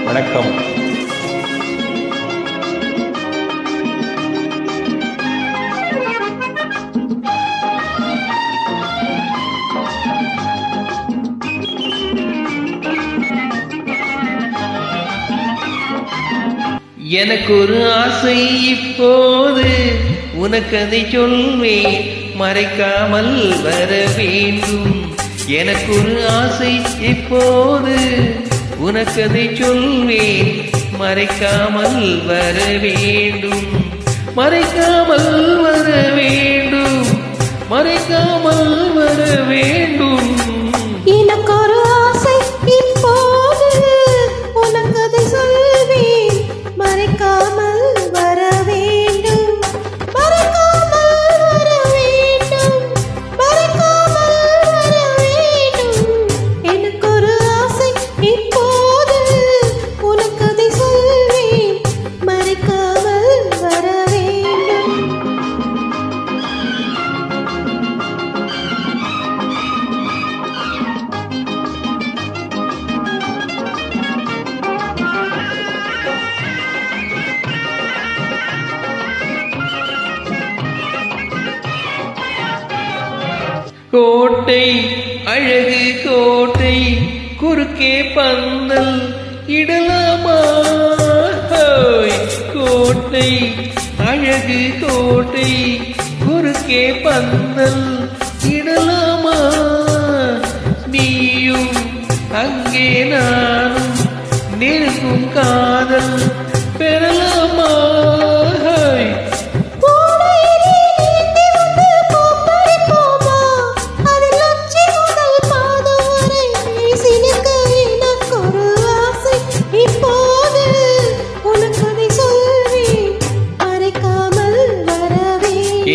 வணக்கம். எனக்கு ஒரு ஆசை இப்போது உனக்கு அதை சொல்வேன், மறைக்காமல் வர வேண்டும். எனக்கு ஒரு ஆசை இப்போது உனக்கு அதை சொல்வேன், மறைக்காமல் வர வேண்டும். மறைக்காமல் வர வேண்டும், மறைக்காமல் வர வேண்டும். எனக்கு ஒரு ஆசை இப்போது உனக்கு அதை சொல்வேன், மறைக்காமல் வர வேண்டும். மறைக்காமல் வர வேண்டும், மறைக்காமல் வர வேண்டும். எனக்கு ஒரு ஆசை இப்போது உனக்கு அதை சொல்வேன், மறைக்காமல் வர வேண்டும். கோட்டை அழகு கோட்டை குறுக்கே பந்தல் இடலாமா? கோட்டை அழகு கோட்டை குறுக்கே பந்தல் இடலாமா? நீயும் அங்கே நானும் நெருங்கும் காதல் பெறலாமா?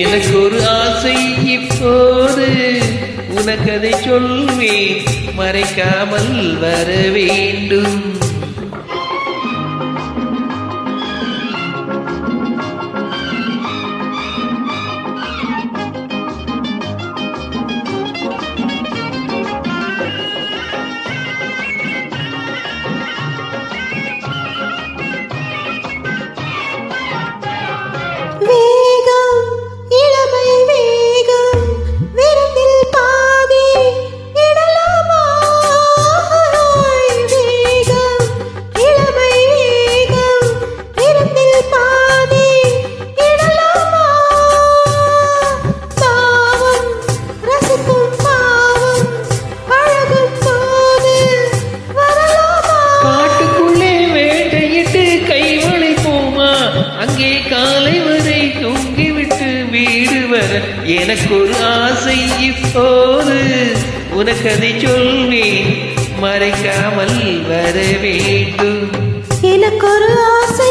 எனக்கு ஒரு ஆசை இப்போது உனக்கு அதை சொல்வேன், மறைக்காமல் வர வேண்டும். அங்கே காலை வரை தூங்கிவிட்டு வீடு வர எனக்கு ஒரு ஆசை இப்போது உனக்கு அதை சொல்வேன், மறைக்காமல் வர வேண்டும். எனக்கு ஒரு ஆசை